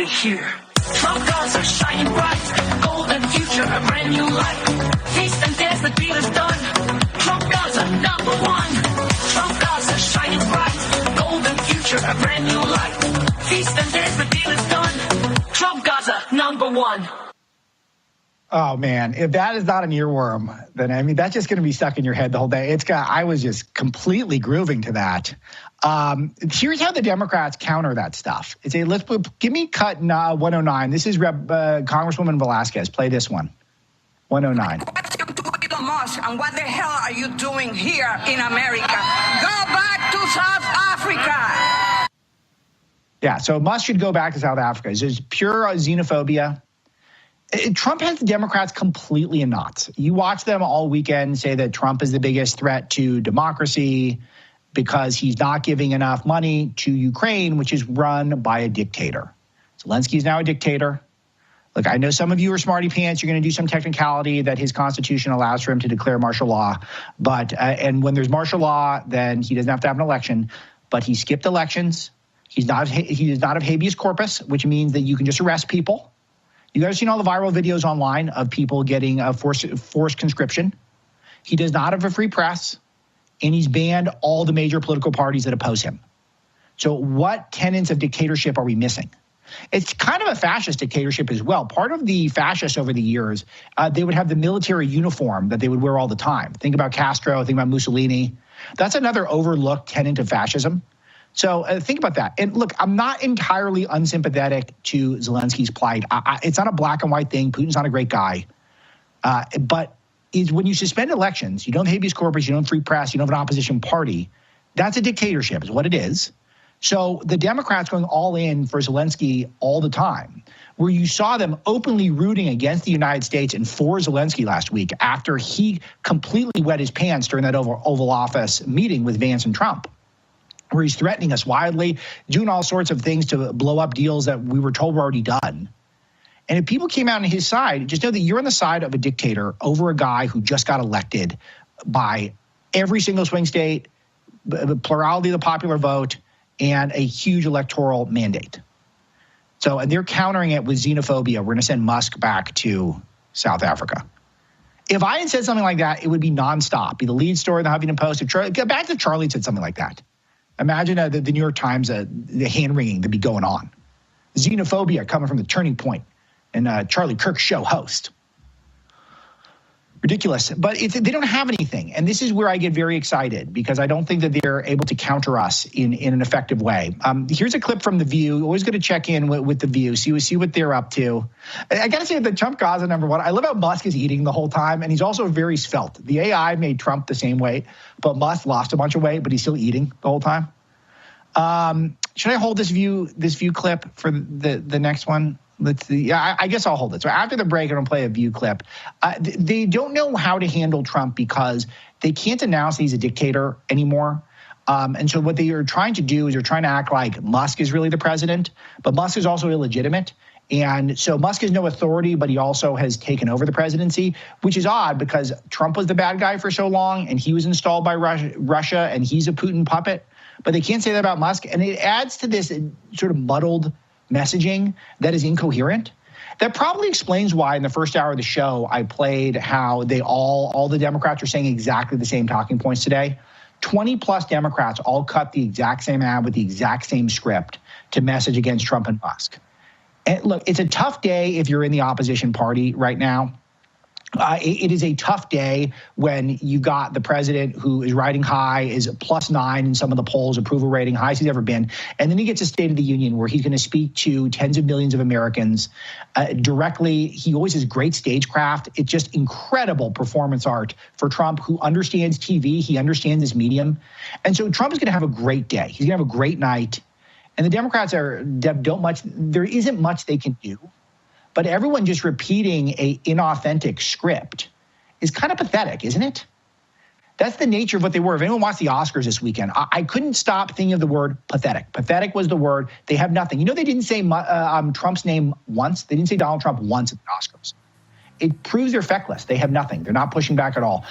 here. Trump cards are shining bright, golden future, a brand new light. Feast and dance, the deal is done. Trump cards are number one. Trump cards are shining bright, golden future, a brand new light. Feast and dance, the deal is done. Trump cards are number one. Oh man, if that is not an earworm, then I mean that's just going to be stuck in your head the whole day. I was just completely grooving to that. Here's how the Democrats counter that stuff. Give me cut 109. This is Congresswoman Velasquez. Play this one. 109. And what the hell are you doing here in America? Go back to South Africa. Yeah, so Musk should go back to South Africa. It's just pure xenophobia. Trump has the Democrats completely in knots. You watch them all weekend say that Trump is the biggest threat to democracy because he's not giving enough money to Ukraine, which is run by a dictator. Zelensky's now a dictator. Look, I know some of you are smarty pants. You're going to do some technicality that his constitution allows for him to declare martial law. But and when there's martial law, then he doesn't have to have an election. But he skipped elections. He does not have habeas corpus, which means that you can just arrest people. You guys seen all the viral videos online of people getting a forced conscription? He does not have a free press, and he's banned all the major political parties that oppose him. So what tenets of dictatorship are we missing? It's kind of a fascist dictatorship as well. Part of the fascists over the years, they would have the military uniform that they would wear all the time. Think about Castro, think about Mussolini. That's another overlooked tenet of fascism. So think about that. And look, I'm not entirely unsympathetic to Zelensky's plight. It's not a black and white thing. Putin's not a great guy. But when you suspend elections, you don't have habeas corpus, you don't have free press, you don't have an opposition party. That's a dictatorship is what it is. So the Democrats going all in for Zelensky all the time, where you saw them openly rooting against the United States and for Zelensky last week after he completely wet his pants during that Oval Office meeting with Vance and Trump, where he's threatening us wildly, doing all sorts of things to blow up deals that we were told were already done. And if people came out on his side, just know that you're on the side of a dictator over a guy who just got elected by every single swing state, the plurality of the popular vote, and a huge electoral mandate. So, and they're countering it with xenophobia. We're going to send Musk back to South Africa. If I had said something like that, it would be nonstop. Be the lead story in the Huffington Post. Back to Charlie said something like that. Imagine the New York Times, the hand-wringing that'd be going on. Xenophobia coming from the Turning Point and Charlie Kirk show host. Ridiculous. But they don't have anything. And this is where I get very excited because I don't think that they're able to counter us in an effective way. Here's a clip from The View. Always going to check in with The View, see what they're up to. I got to say that Trump Gaza #1, I love how Musk is eating the whole time, and he's also very svelte. The AI made Trump the same weight, but Musk lost a bunch of weight, but he's still eating the whole time. Should I hold this view clip for the next one? Let's see. Yeah, I guess I'll hold it. So after the break, I'm going to play a View clip. They don't know how to handle Trump because they can't announce he's a dictator anymore. And so what they are trying to do is they're trying to act like Musk is really the president, but Musk is also illegitimate. And so Musk has no authority, but he also has taken over the presidency, which is odd because Trump was the bad guy for so long and he was installed by Russia and he's a Putin puppet. But they can't say that about Musk. And it adds to this sort of muddled messaging that is incoherent. That probably explains why in the first hour of the show, I played how all the Democrats are saying exactly the same talking points today. 20 plus Democrats all cut the exact same ad with the exact same script to message against Trump and Musk. And look, it's a tough day if you're in the opposition party right now. It is a tough day when you got the president who is riding high, is +9 in some of the polls, approval rating, highest he's ever been. And then he gets a State of the Union where he's going to speak to tens of millions of Americans directly. He always has great stagecraft. It's just incredible performance art for Trump, who understands TV. He understands this medium. And so Trump is going to have a great day. He's going to have a great night. And the Democrats there isn't much they can do. But everyone just repeating an inauthentic script is kind of pathetic, isn't it? That's the nature of what they were. If anyone watched the Oscars this weekend, I couldn't stop thinking of the word pathetic. Pathetic was the word. They have nothing. You know, they didn't say Trump's name once. They didn't say Donald Trump once at the Oscars. It proves they're feckless. They have nothing. They're not pushing back at all.